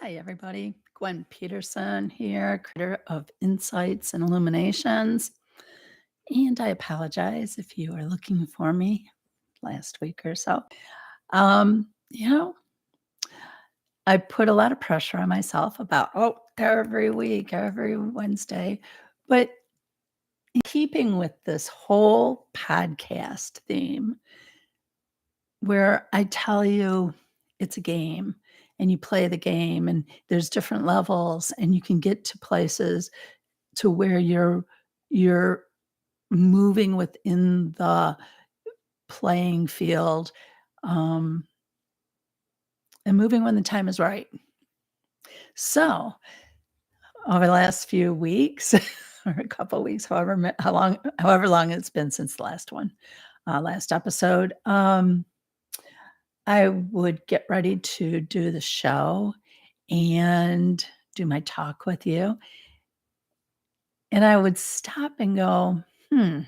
Hi, everybody. Gwen Peterson here, creator of Insights and Illuminations. And I apologize if you were looking for me last week or so. Um, you know, I put a lot of pressure on myself about, every week, every Wednesday. But in keeping with this whole podcast theme, where I tell you it's a game and you play the game and there's different levels and you can get to places to where you're moving within the playing field, um, and moving when the time is right. So, over the last few weeks or a couple weeks, however long it's been since the last episode, I would get ready to do the show and do my talk with you, and I would stop and go, I'm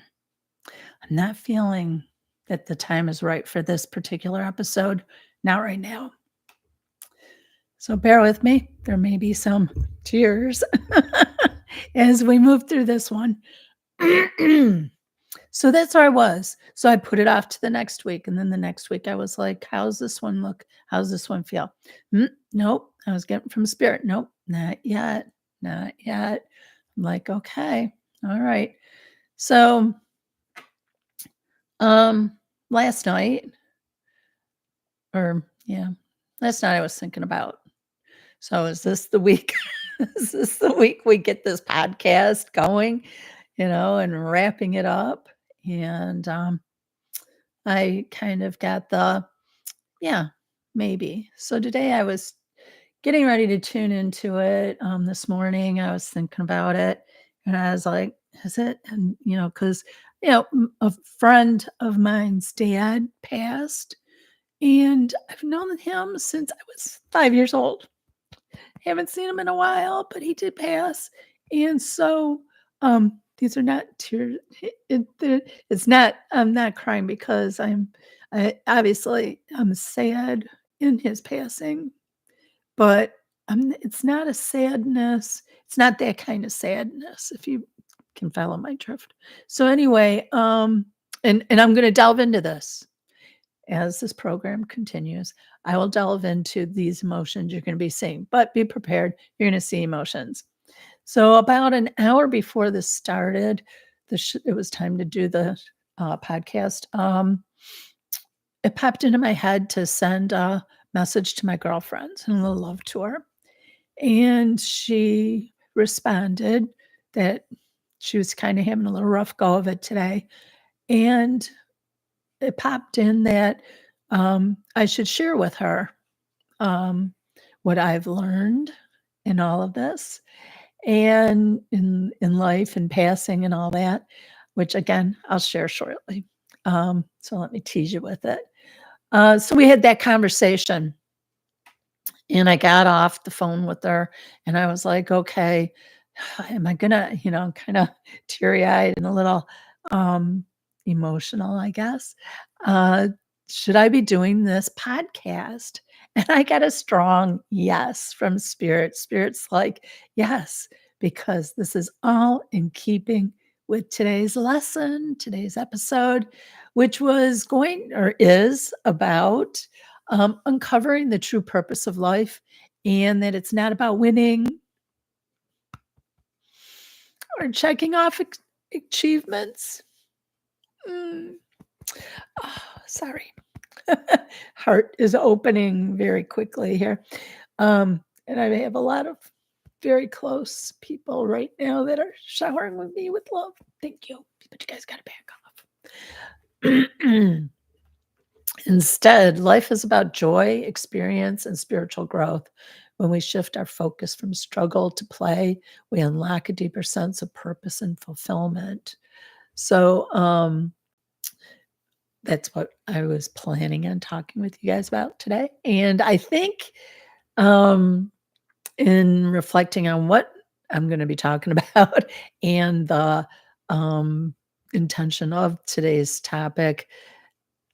not feeling that the time is right for this particular episode. Not right now. So bear with me. There may be some tears as we move through this one. So that's where I was. So I put it off to the next week. And then the next week I was like, how's this one look? How's this one feel? Nope. I was getting from spirit. Nope, not yet. Not yet. I'm like, okay. All right. So last night, last night I was thinking about, so is this the week? Is this the week we get this podcast going, and wrapping it up? And I kind of got yeah, maybe. So today I was getting ready to tune into it. This morning I was thinking about it and I was like, is it? And, because, a friend of mine's dad passed and I've known him since I was 5 years old. Haven't seen him in a while, but he did pass. And so these are not tears. It's not, I'm not crying because obviously I'm sad in his passing, but it's not a sadness. It's not that kind of sadness, if you can follow my drift. So anyway, and I'm going to delve into this as this program continues. I will delve into these emotions you're going to be seeing, but be prepared. You're going to see emotions. So about an hour before this started, it was time to do the podcast. It popped into my head to send a message to my girlfriend and a little love to her. And she responded that she was kind of having a little rough go of it today. And it popped in that I should share with her what I've learned in all of this and in life and passing and all that, which again, I'll share shortly. So let me tease you with it. So we had that conversation and I got off the phone with her and I was like, okay, am I gonna, kind of teary eyed and a little emotional, I guess. Should I be doing this podcast? And I got a strong yes from Spirit. Spirit's like, yes, because this is all in keeping with today's lesson, today's episode, which was is about uncovering the true purpose of life and that it's not about winning or checking off achievements. Sorry. Heart is opening very quickly here. And I have a lot of very close people right now that are showering with me with love. Thank you. But you guys got to back off. Instead, life is about joy, experience, and spiritual growth. When we shift our focus from struggle to play, we unlock a deeper sense of purpose and fulfillment. So, that's what I was planning on talking with you guys about today. And I think in reflecting on what I'm going to be talking about and the intention of today's topic,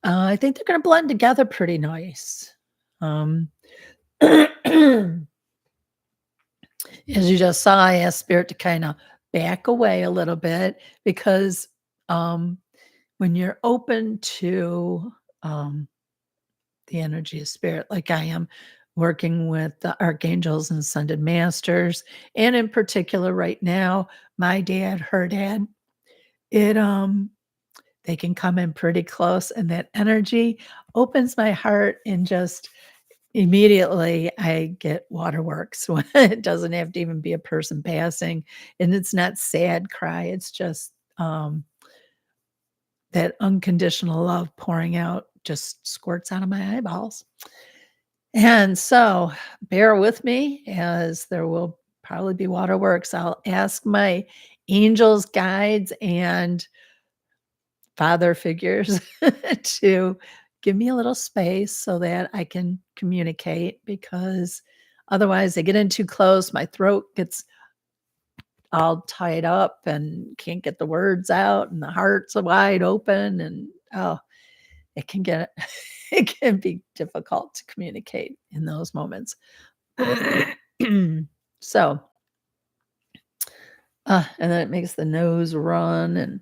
I think they're going to blend together pretty nice. As you just saw, I asked Spirit to kinda back away a little bit because, um, when you're open to, um, the energy of Spirit, like I am working with the archangels and ascended masters, and in particular right now, my dad, her dad, it, they can come in pretty close, and that energy opens my heart and just immediately I get waterworks when it doesn't have to even be a person passing, and it's not sad cry, it's just, that unconditional love pouring out just squirts out of my eyeballs. And so, bear with me as there will probably be waterworks. I'll ask my angels, guides, and father figures to give me a little space so that I can communicate because otherwise they get in too close, my throat gets all tied up and can't get the words out and the heart's wide open and oh, it can get it can be difficult to communicate in those moments. So, and then it makes the nose run and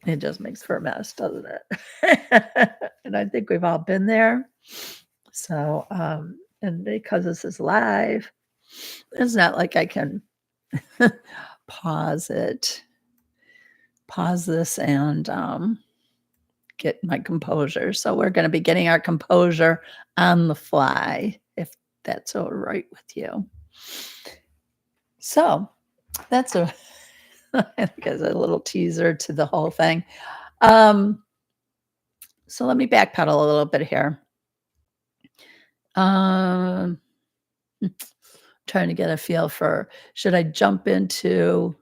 it just makes for a mess, doesn't it? And I think we've all been there. So, and because this is live, it's not like I can pause it, pause this and get my composure. So we're going to be getting our composure on the fly, if that's all right with you. So that's a I think as a little teaser to the whole thing. Um, so let me backpedal a little bit here. Um, trying to get a feel for should I jump into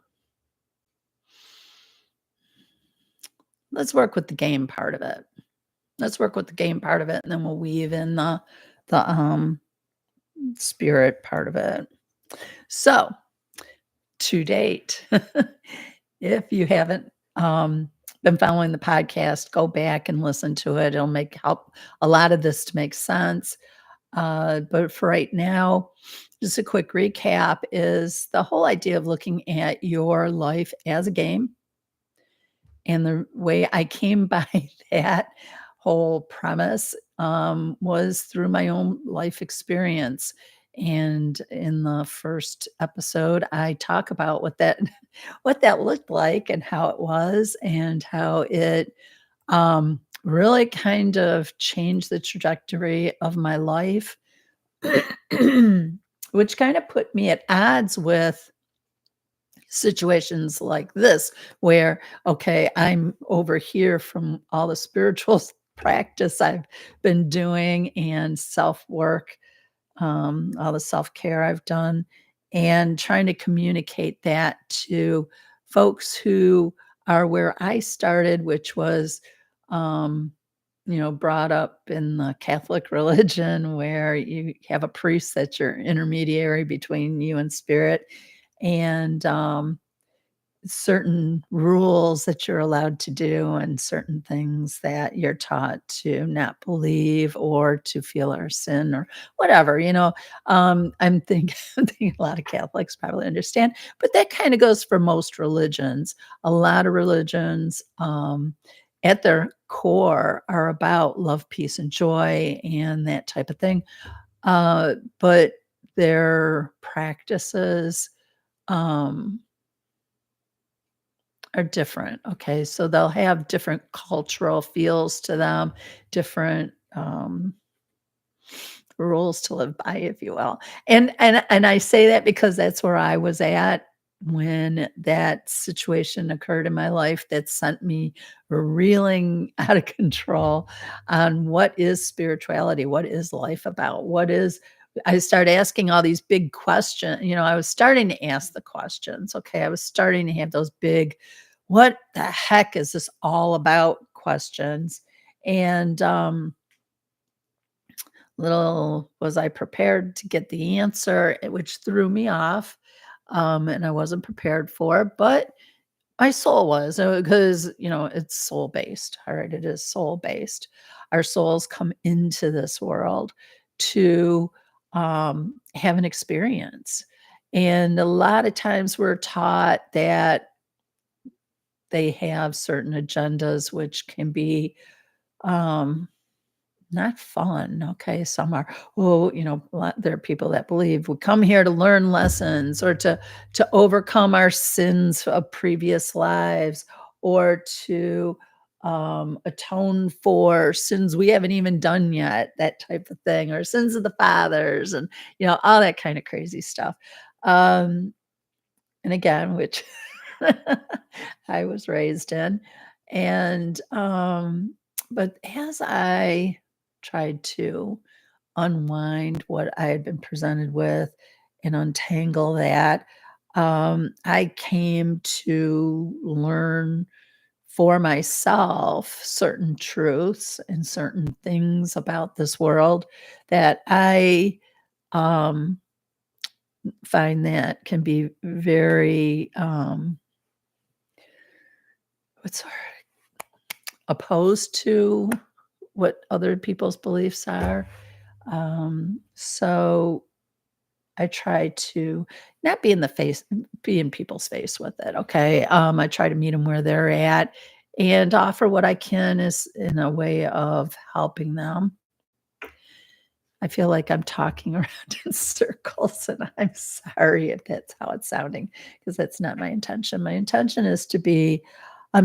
let's work with the game part of it. Let's work with the game part of it, and then we'll weave in the spirit part of it. So to date, if you haven't been following the podcast, go back and listen to it. It'll make help a lot of this to make sense. But for right now, just a quick recap is the whole idea of looking at your life as a game. And the way I came by that whole premise was through my own life experience. And in the first episode, I talk about what that what that looked like and how it was and how it really kind of changed the trajectory of my life, which kind of put me at odds with situations like this where okay I'm over here from all the spiritual practice I've been doing and self work, all the self-care I've done and trying to communicate that to folks who are where I started, which was um brought up in the Catholic religion where you have a priest that's your intermediary between you and spirit and certain rules that you're allowed to do and certain things that you're taught to not believe or to feel are sin or whatever, I'm thinking a lot of Catholics probably understand, but that kind of goes for most religions. A lot of religions, at their core are about love, peace, and joy and that type of thing. But their practices, um, are different, okay? So they'll have different cultural feels to them, different, rules to live by, if you will. And I say that because that's where I was at when that situation occurred in my life that sent me reeling out of control on what is spirituality, what is life about, what is I started asking all these big questions. I was starting to ask the questions. Okay. I was starting to have those big, what the heck is this all about questions? And little was I prepared to get the answer, which threw me off, and I wasn't prepared for, but my soul was, because, it's soul based. All right, it is soul based. Our souls come into this world to have an experience. And a lot of times we're taught that they have certain agendas which can be, um, not fun, okay? Some are, oh, there are people that believe we come here to learn lessons or to overcome our sins of previous lives or to, atone for sins we haven't even done yet, that type of thing, or sins of the fathers and, all that kinda crazy stuff. Um, and again, which I was raised in. And, but as I tried to unwind what I had been presented with and untangle that, I came to learn for myself certain truths and certain things about this world that I, um, find that can be very, what's opposed to what other people's beliefs are. So I try to not be in people's face with it. Okay. I try to meet them where they're at and offer what I can is in a way of helping them. I feel like I'm talking around in circles, and I'm sorry if that's how it's sounding, because that's not my intention. My intention is to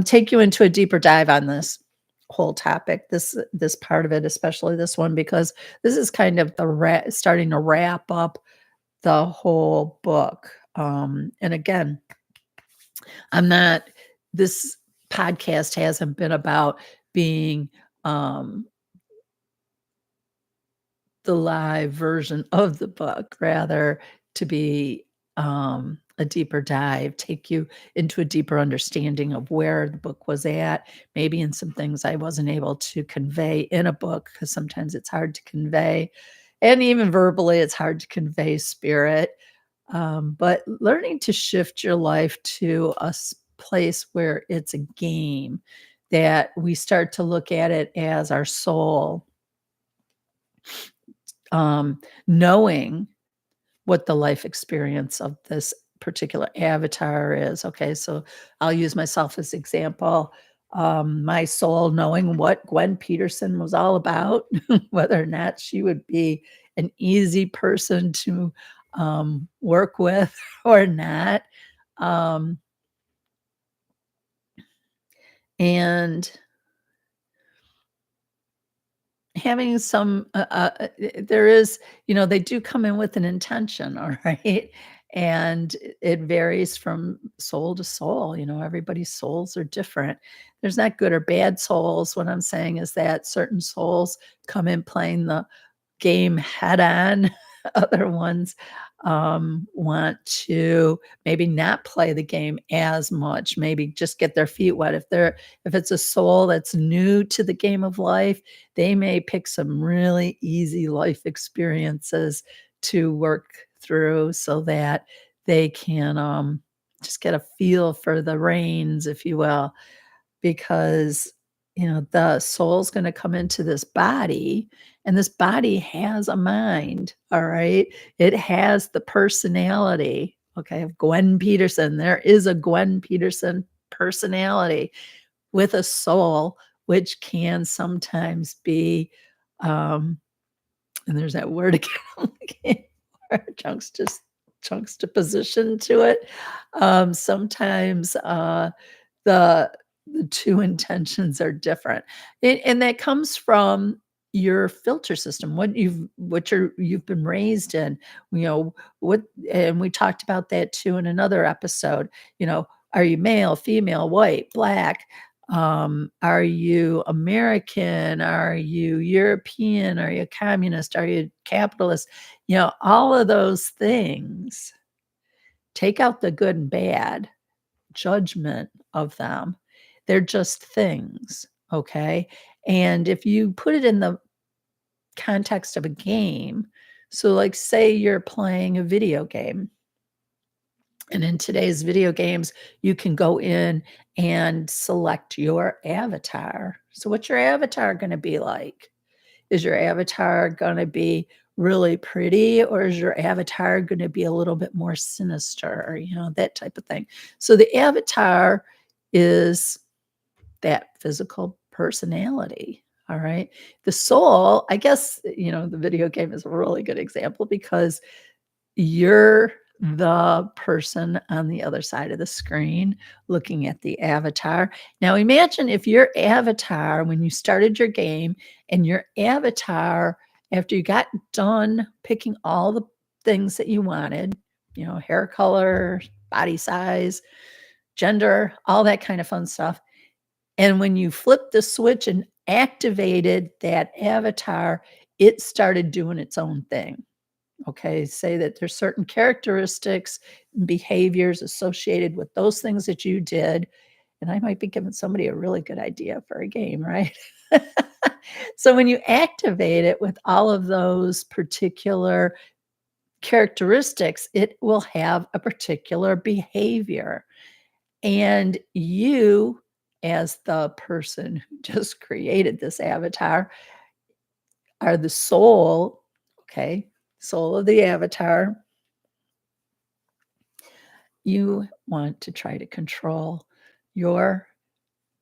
take you into a deeper dive on this whole topic, this part of it, especially this one, because this is kind of starting to wrap up the whole book. And again, I'm not. This podcast hasn't been about being um, the live version of the book, rather to be, a deeper dive, take you into a deeper understanding of where the book was at, maybe in some things I wasn't able to convey in a book, because sometimes it's hard to convey, and even verbally, it's hard to convey spirit. But learning to shift your life to a place where it's a game, that we start to look at it as our soul, knowing what the life experience of this particular avatar is. Okay, so I'll use myself as example. My soul knowing what Gwen Peterson was all about, whether or not she would be an easy person to work with or not. Um, and having some, there is, they do come in with an intention, all right? And it varies from soul to soul. Everybody's souls are different. There's not good or bad souls. What I'm saying is that certain souls come in playing the game head on. Other ones want to maybe not play the game as much, maybe just get their feet wet. If it's a soul that's new to the game of life, they may pick some really easy life experiences to work through so that they can just get a feel for the reins, if you will, because the soul's going to come into this body, and this body has a mind. All right, it has the personality, okay, of Gwen Peterson. There is a Gwen Peterson personality with a soul, which can sometimes be, um and there's that word again, I'm looking for, juxtaposition to it. Sometimes the the two intentions are different, and that comes from your filter system, you've been raised in, what, and we talked about that too in another episode. Are you male, female, white, black? Are you American? Are you European? Are you communist? Are you capitalist? All of those things, take out the good and bad judgment of them. They're just things, okay? And if you put it in the context of a game, so like say you're playing a video game, and in today's video games, you can go in and select your avatar. So what's your avatar going to be like? Is your avatar going to be really pretty, or is your avatar going to be a little bit more sinister, that type of thing. So the avatar is that physical personality. All right. The soul, I guess, the video game is a really good example because you're the person on the other side of the screen looking at the avatar. Now, imagine if your avatar, when you started your game, and your avatar, after you got done picking all the things that you wanted, hair color, body size, gender, all that kind of fun stuff. And when you flipped the switch and activated that avatar, it started doing its own thing. Okay, say that there's certain characteristics and behaviors associated with those things that you did. And I might be giving somebody a really good idea for a game, right? So when you activate it with all of those particular characteristics, it will have a particular behavior. And you, as the person who just created this avatar, are the soul, okay, soul of the avatar. You want to try to control your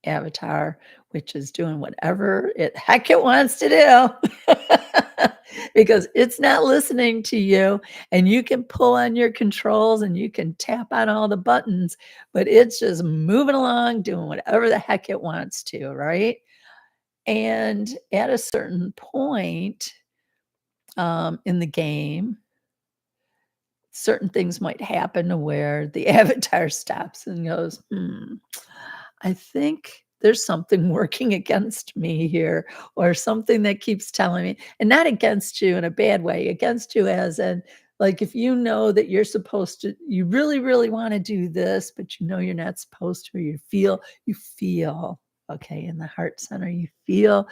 avatar, which is doing whatever heck it wants to do because it's not listening to you. And you can pull on your controls and you can tap on all the buttons, but it's just moving along, doing whatever the heck it wants to, right? And at a certain point in the game, certain things might happen to where the avatar stops and goes, I think there's something working against me here, or something that keeps telling me, and not against you in a bad way, against you as in, like, if you know that you're supposed to, you really, really want to do this, but you're not supposed to, or you feel, okay, in the heart center, you feel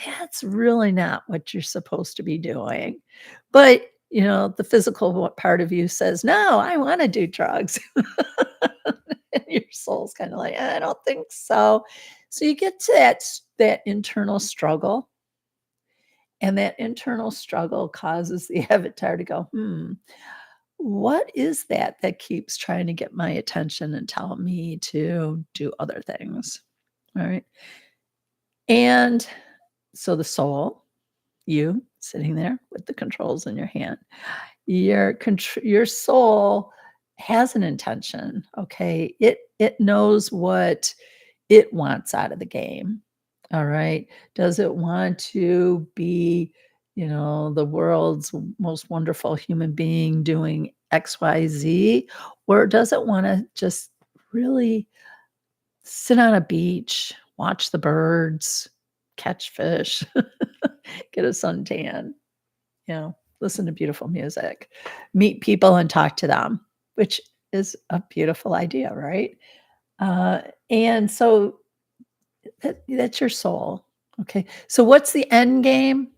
that's really not what you're supposed to be doing. But, the physical part of you says, no, I want to do drugs. And your soul's kind of like, I don't think so. So you get to that internal struggle, and that internal struggle causes the avatar to go, what is that keeps trying to get my attention and tell me to do other things? All right. And so the soul, you sitting there with the controls in your hand, your soul has an intention. Okay. It knows what it wants out of the game. All right. Does it want to be, the world's most wonderful human being doing XYZ? Or does it want to just really sit on a beach, watch the birds, catch fish, get a suntan, listen to beautiful music, meet people and talk to them, which is a beautiful idea, right? Uh, and so that's your soul. Okay. So what's the end game?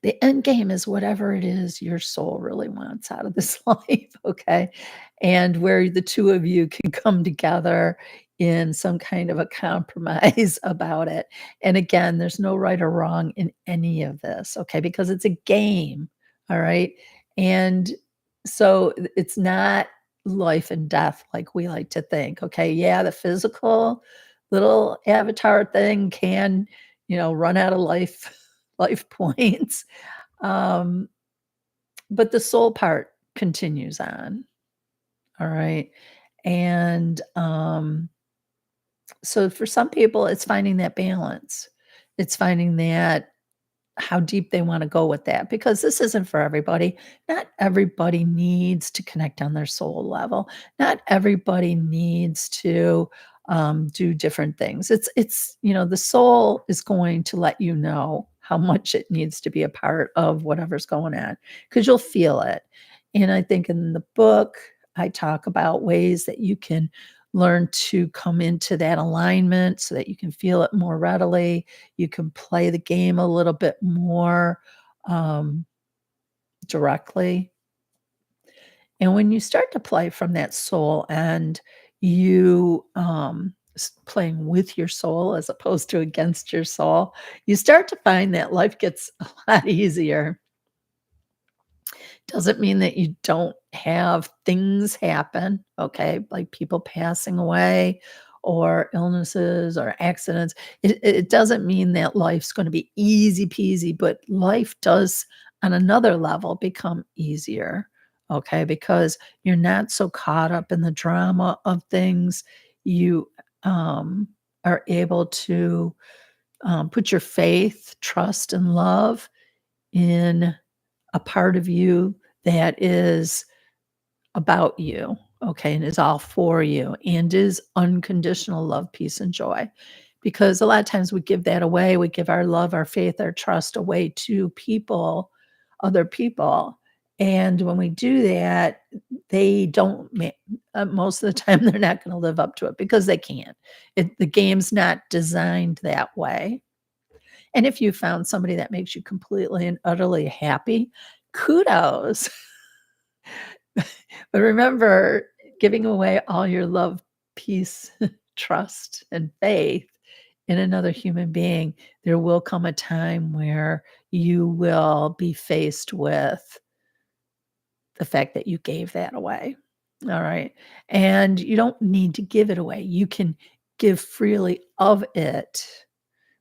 The end game is whatever it is your soul really wants out of this life. Okay. And where the two of you can come together in some kind of a compromise about it. And again, there's no right or wrong in any of this. Okay. Because it's a game. All right. And so it's not life and death like we like to think. Okay. Yeah. The physical little avatar thing can, run out of life points. Um, but the soul part continues on. All right. And so for some people, it's finding that balance. It's finding that how deep they want to go with that, because this isn't for everybody. Not everybody needs to connect on their soul level. Not everybody needs to do different things. It's the soul is going to let you know how much it needs to be a part of whatever's going on, because you'll feel it. And I think in the book I talk about ways that you can learn to come into that alignment so that you can feel it more readily. You can play the game a little bit more um, directly. And when you start to play from that soul and you playing with your soul as opposed to against your soul, you start to find that life gets a lot easier. Doesn't mean that you don't have things happen, okay, like people passing away or illnesses or accidents. It doesn't mean that life's gonna be easy peasy, but life does, on another level, become easier, okay, because you're not so caught up in the drama of things. You, um, are able to, put your faith, trust, and love in a part of you that is about you, okay, and is all for you and is unconditional love, peace, and joy. Because a lot of times we give that away. We give our love, our faith, our trust away to people, other people. And when we do that, they don't, most of the time, they're not going to live up to it because they can't. The game's not designed that way. And if you found somebody that makes you completely and utterly happy, kudos. But remember, giving away all your love, peace, trust, and faith in another human being, there will come a time where you will be faced with the fact that you gave that away. All right. And you don't need to give it away. You can give freely of it,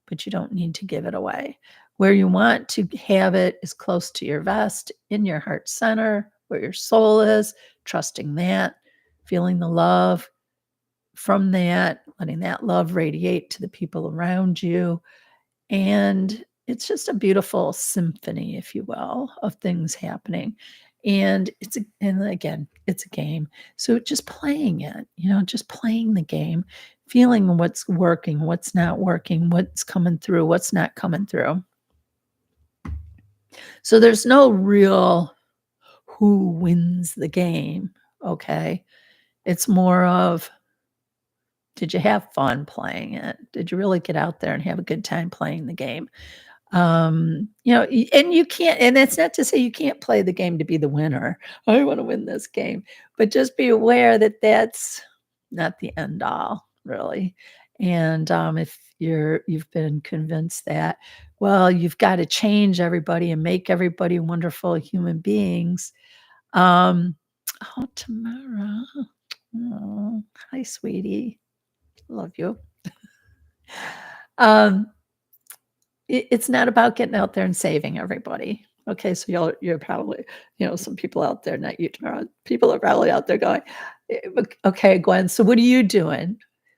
but you don't need to give it away. Where you want to have it is close to your vest, in your heart center, where your soul is, trusting that, feeling the love from that, letting that love radiate to the people around you. And it's just a beautiful symphony, if you will, of things happening. And and again, it's a game. So just playing it, just playing the game, feeling what's working, what's not working, what's coming through, what's not coming through. So there's no real who wins the game. Okay. It's more of, did you have fun playing it? Did you really get out there and have a good time playing the game? And you can't, and it's not to say you can't play the game to be the winner. I want to win this game, but just be aware that that's not the end all, really. And if you've been convinced that, well, you've got to change everybody and make everybody wonderful human beings. Um, oh, Tamara. Oh, hi, sweetie. Love you. Um, it's not about getting out there and saving everybody. Okay, so you're probably, some people out there, not you, Tamara. People are probably out there going, Okay, Gwen, so what are you doing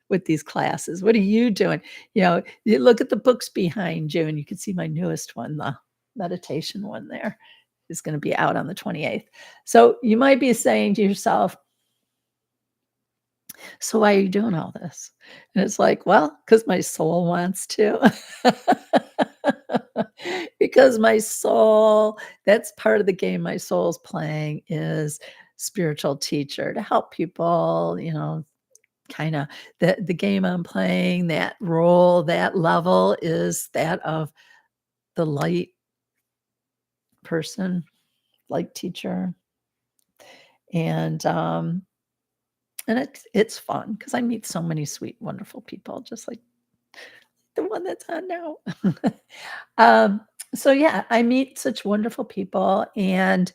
with these classes? What are you doing? You look at the books behind you, and you can see my newest one, the meditation one there is going to be out on the 28th. So you might be saying to yourself, so why are you doing all this? And it's like, well, because my soul wants to. Because my soul, that's part of the game my soul's playing, is spiritual teacher to help people, kind of the game I'm playing, that role, that level is that of the light person, light teacher. And it's fun because I meet so many sweet, wonderful people, just like the one that's on now. um, so yeah, I meet such wonderful people, and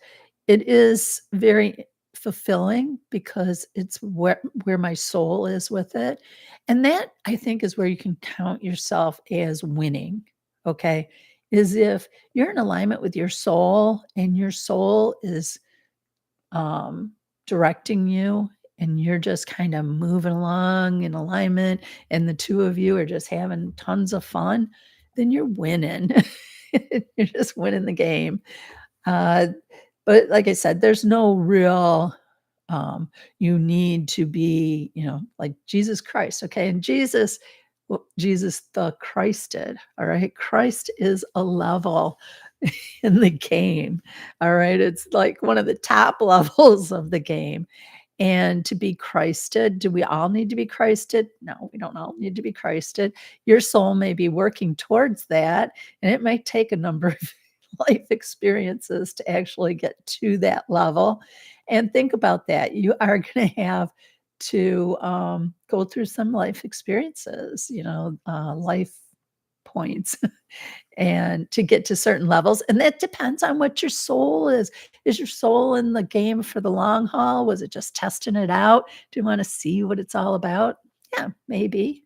it is very fulfilling because it's where my soul is with it. And that, I think, is where you can count yourself as winning. Okay. Is if you're in alignment with your soul and your soul is um, directing you, and you're just kind of moving along in alignment, and the two of you are just having tons of fun, then you're winning. You're just winning the game. Uh, but like I said, there's no real, you need to be, like Jesus Christ. Okay. And Jesus the Christed. All right. Christ is a level in the game. All right. It's like one of the top levels of the game. And to be Christed, do we all need to be Christed? No, we don't all need to be Christed. Your soul may be working towards that, and it might take a number of life experiences to actually get to that level. And think about that. You are going to have to go through some life experiences, life points, and to get to certain levels. And that depends on what your soul is. Is your soul in the game for the long haul? Was it just testing it out? Do you want to see what it's all about? Yeah, maybe.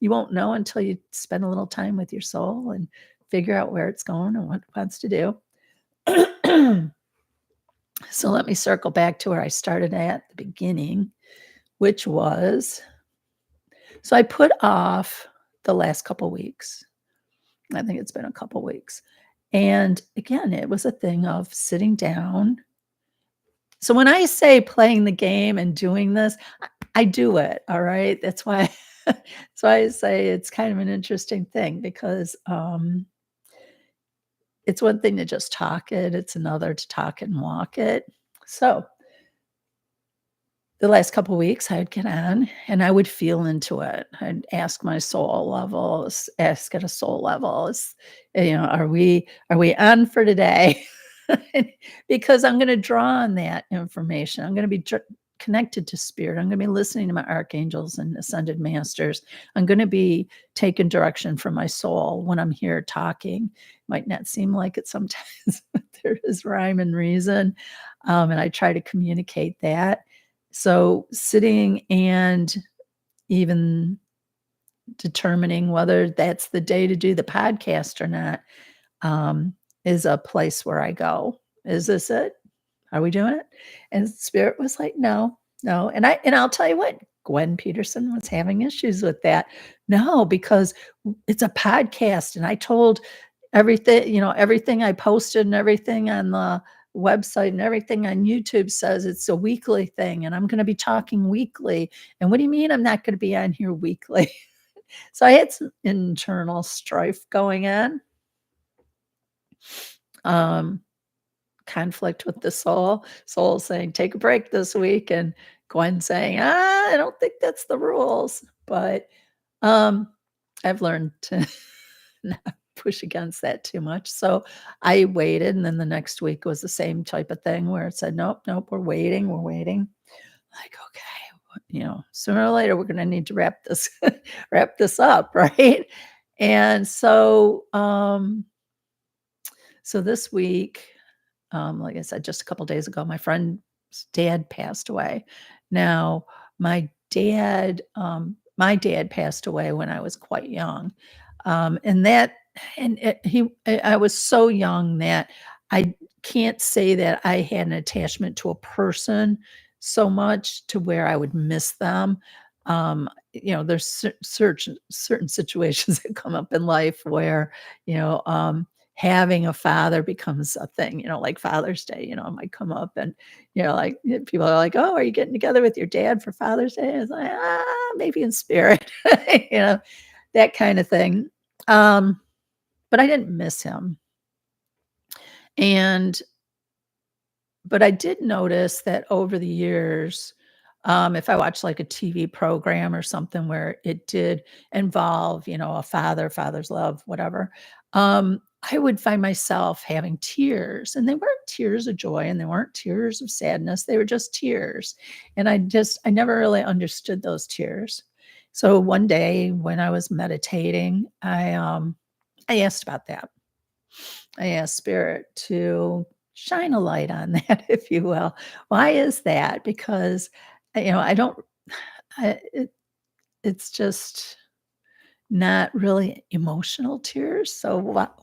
You won't know until you spend a little time with your soul and figure out where it's going and what it wants to do. So let me circle back to where I started at the beginning, which was, so I put off the last couple weeks. I think it's been a couple weeks. And again, it was a thing of sitting down. So when I say playing the game and doing this, I do it. All right. That's why that's why I say it's kind of an interesting thing, because it's one thing to just talk it, it's another to talk it and walk it. So the last couple weeks, I'd get on and I would feel into it. I'd ask my soul levels, ask at a soul level, are we on for today? Because I'm going to draw on that information. I'm going to be connected to spirit. I'm going to be listening to my archangels and ascended masters. I'm going to be taking direction from my soul when I'm here talking. Might not seem like it sometimes, but there is rhyme and reason. And I try to communicate that. So sitting and even determining whether that's the day to do the podcast or not, is a place where I go. Is this it? Are we doing it? And spirit was like, no, no. And I'll tell you what, Gwen Peterson was having issues with that. No, because it's a podcast. And I told everything I posted and everything on the website and everything on YouTube says it's a weekly thing. And I'm going to be talking weekly. And what do you mean I'm not going to be on here weekly? So I had some internal strife going on. Conflict with the soul saying, take a break this week. And Gwen saying, I don't think that's the rules. But I've learned to not push against that too much. So I waited. And then the next week was the same type of thing where it said, nope, we're waiting. Like, okay, sooner or later, we're going to need to wrap this up. Right. And so, so this week, like I said, just a couple days ago, my friend's dad passed away. Now, my dad passed away when I was quite young. I was so young that I can't say that I had an attachment to a person so much to where I would miss them. There's certain situations that come up in life where, having a father becomes a thing, like Father's Day, it might come up and, like people are like, oh, are you getting together with your dad for Father's Day? It's like, maybe in spirit, that kind of thing. But I didn't miss him. But I did notice that over the years, if I watched like a TV program or something where it did involve, a father's love, whatever, I would find myself having tears, and they weren't tears of joy and they weren't tears of sadness. They were just tears. And I never really understood those tears. So one day when I was meditating, I asked about that. I asked spirit to shine a light on that, if you will. Why is that? Because, I don't, it's just not really emotional tears. So what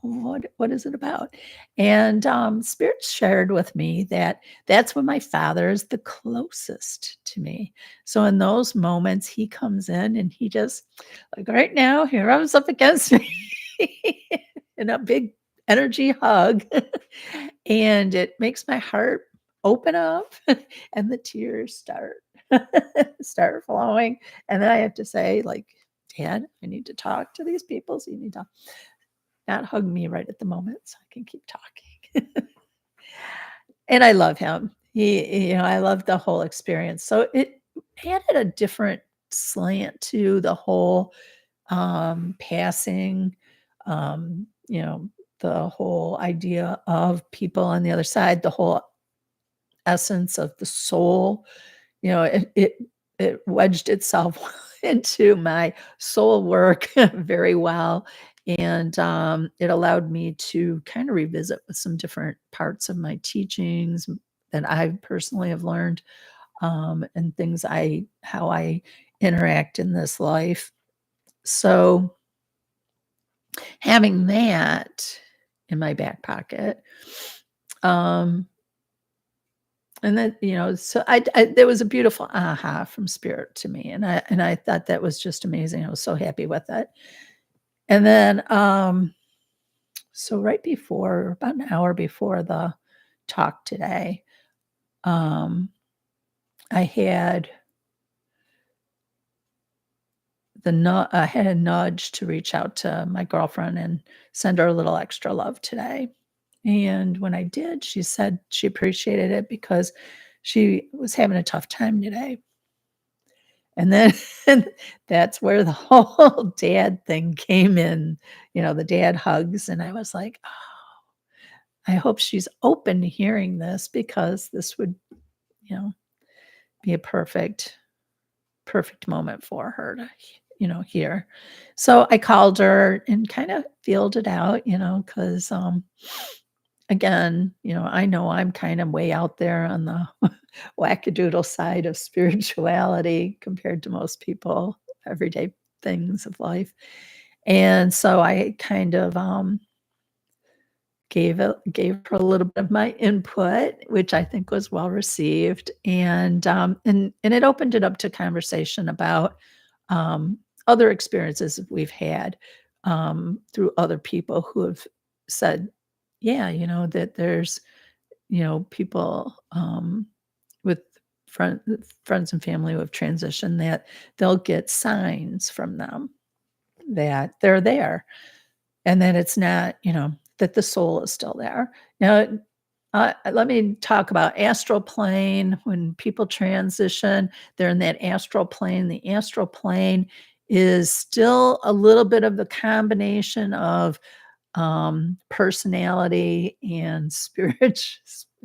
is it about? And spirit shared with me that that's when my father is the closest to me. So in those moments, he comes in and he just, like, right now, he rubs up against me in a big energy hug. And it makes my heart open up and the tears start flowing. And then I have to say, like, Dad, I need to talk to these people. So you need to not hug me right at the moment so I can keep talking. And I love him. I love the whole experience. So it added a different slant to the whole passing, the whole idea of people on the other side, the whole essence of the soul. It it wedged itself into my soul work very well, and, it allowed me to kinda revisit with some different parts of my teachings that I personally have learned, and things I how I interact in this life. So, having that in my back pocket, um, and then, so I there was a beautiful aha from spirit to me, and I thought that was just amazing. I was so happy with it. And then, so right before, about an hour before the talk today, um, I had I had a nudge to reach out to my girlfriend and send her a little extra love today. And when I did, she said she appreciated it because she was having a tough time today. And then and that's where the whole dad thing came in, the dad hugs. And I was like, oh, I hope she's open to hearing this because this would, you know, be a perfect moment for her to, hear. So I called her and kind of feeled it out, because again, I know I'm kind of way out there on the wackadoodle side of spirituality compared to most people, everyday things of life. And so I kind of gave her a little bit of my input, which I think was well received, and it opened it up to conversation about um, other experiences we've had through other people who have said, yeah, that there's people with friend, friends and family who have transitioned that they'll get signs from them that they're there and that it's not, that the soul is still there. Now, let me talk about astral plane. When people transition, they're in that astral plane. The astral plane is still a little bit of the combination of personality and spirit,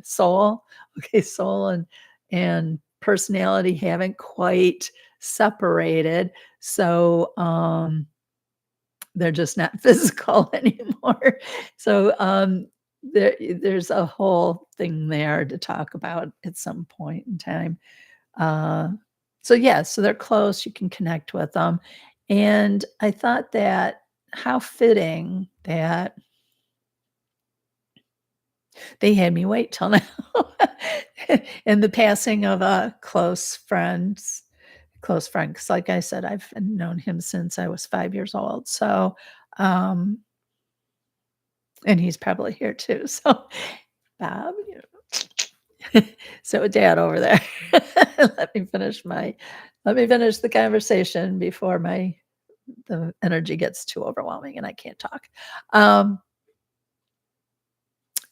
soul. Okay, soul and personality haven't quite separated. So they're just not physical anymore. So, there's a whole thing there to talk about at some point in time. Uh, so yeah, so they're close, you can connect with them, and I thought that how fitting that they had me wait till now. And the passing of a close friend, 'cause like I said, I've known him since I was 5 years old, so, um and he's probably here too. So, Bob, so dad over there. Let me finish my let me finish the conversation before the energy gets too overwhelming and I can't talk. Um,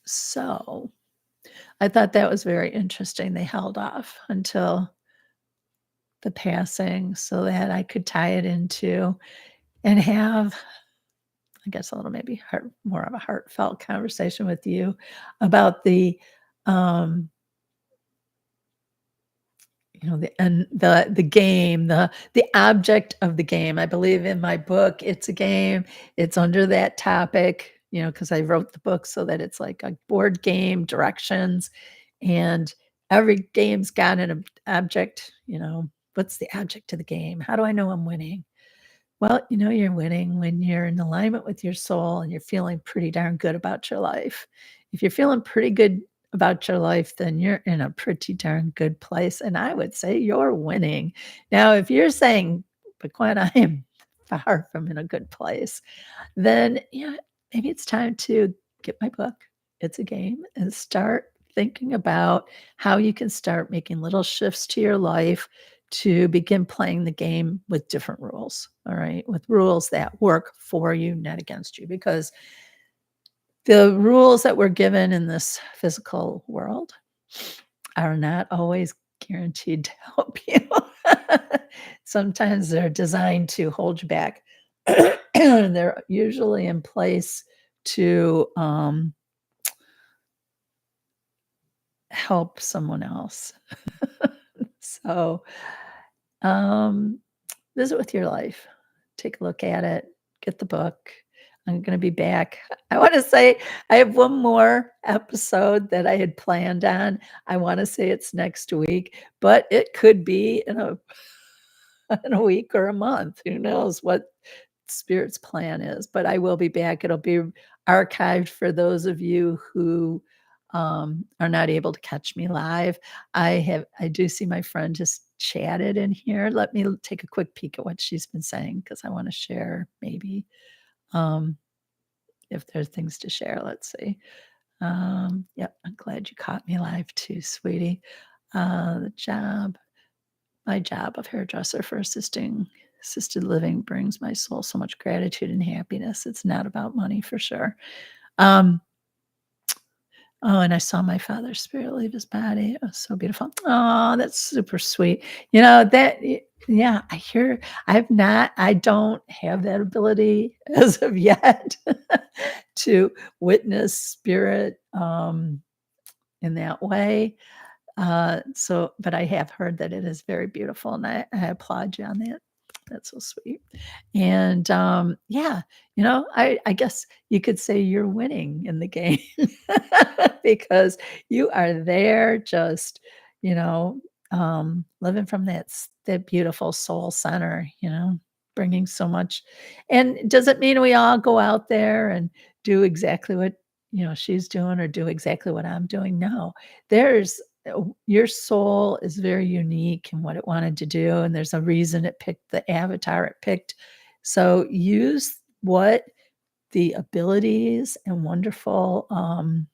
so I thought that was very interesting. They held off until the passing so that I could tie it into and have, I guess, a little maybe more of a heartfelt conversation with you about um, the game, the object of the game. I believe in my book, it's a game. It's under that topic, because I wrote the book so that it's like a board game, directions, and every game's got an object, what's the object of the game? How do I know I'm winning? Well, you're winning when you're in alignment with your soul and you're feeling pretty darn good about your life. If you're feeling pretty good about your life, then you're in a pretty darn good place. And I would say you're winning. Now, if you're saying, but Gwen, I am far from in a good place, then maybe it's time to get my book. It's a game and start thinking about how you can start making little shifts to your life to begin playing the game with different rules. All right. With rules that work for you, not against you, because the rules that we're given in this physical world are not always guaranteed to help you. Sometimes they're designed to hold you back. They're usually in place to help someone else. So Um, Visit with your life. Take a look at it. Get the book. I'm gonna be back. I wanna say I have one more episode that I had planned on. I wanna say it's next week, but it could be in a in a week or a month. Who knows what Spirit's plan is, but I will be back. It'll be archived for those of you who are not able to catch me live. I do see my friend just chatted in here. Let me take a quick peek at what she's been saying because I want to share maybe um, if there's things to share. Let's see. Yep, I'm glad you caught me live too, sweetie. The job. My job of hairdresser for assisted living brings my soul so much gratitude and happiness. It's not about money for sure. Um, oh, and I saw my father's spirit leave his body. It was so beautiful. Oh, that's super sweet. You know, yeah, I hear I don't have that ability as of yet to witness spirit in that way. But I have heard that it is very beautiful, and I applaud you on that. That's so sweet. And yeah, I guess you could say you're winning in the game because you are there just, you know, living from that beautiful soul center, bringing so much. And does it mean we all go out there and do exactly what, she's doing or do exactly what I'm doing? No, there's your soul is very unique in what it wanted to do, and there's a reason it picked the avatar it picked. So use what the abilities and wonderful um,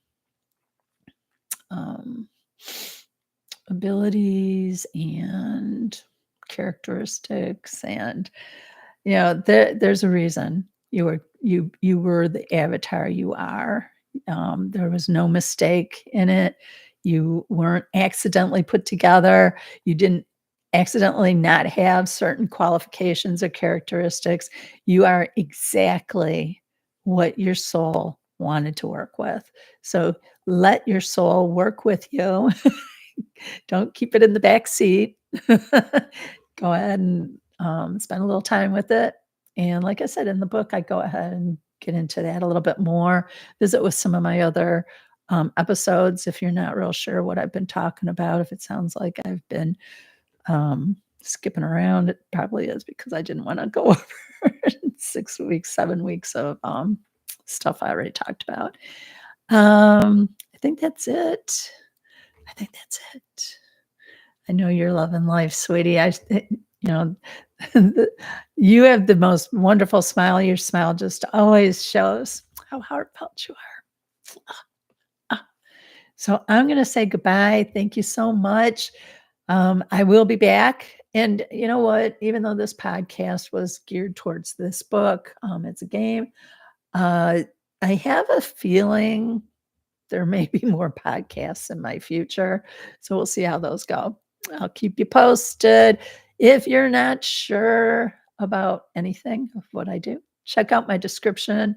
abilities and characteristics, and there's a reason you were the avatar you are. There was no mistake in it. You weren't accidentally put together. You didn't accidentally not have certain qualifications or characteristics. You are exactly what your soul wanted to work with. So let your soul work with you. Don't keep it in the back seat. Go ahead and spend a little time with it. And like I said in the book, I go ahead and get into that a little bit more, visit with some of my other episodes. If you're not real sure what I've been talking about, if it sounds like I've been skipping around, it probably is because I didn't want to go over 6 weeks, 7 weeks of stuff I already talked about. I think that's it. I think that's it. I know you're loving life, sweetie. You you have the most wonderful smile. Your smile just always shows how heartfelt you are. Ah, so I'm going to say goodbye. Thank you so much. I will be back. And you know what? Even though this podcast was geared towards this book, it's a game. I have a feeling there may be more podcasts in my future. So we'll see how those go. I'll keep you posted. If you're not sure about anything of what I do, check out my description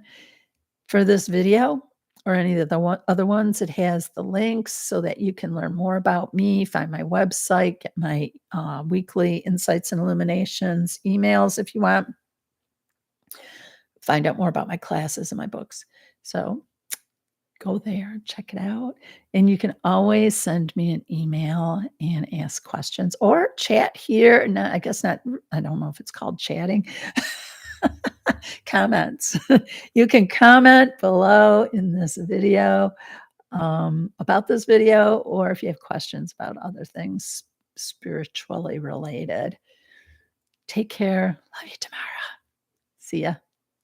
for this video or any of the other ones. It has the links so that you can learn more about me, find my website, get my weekly insights and illuminations emails if you want, find out more about my classes and my books. So go there, check it out. And you can always send me an email and ask questions or chat here. No, I guess not. I don't know if it's called chatting. Comments. You can comment below in this video about this video, or if you have questions about other things spiritually related. Take care. Love you tomorrow. See ya.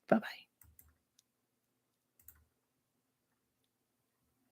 Bye bye.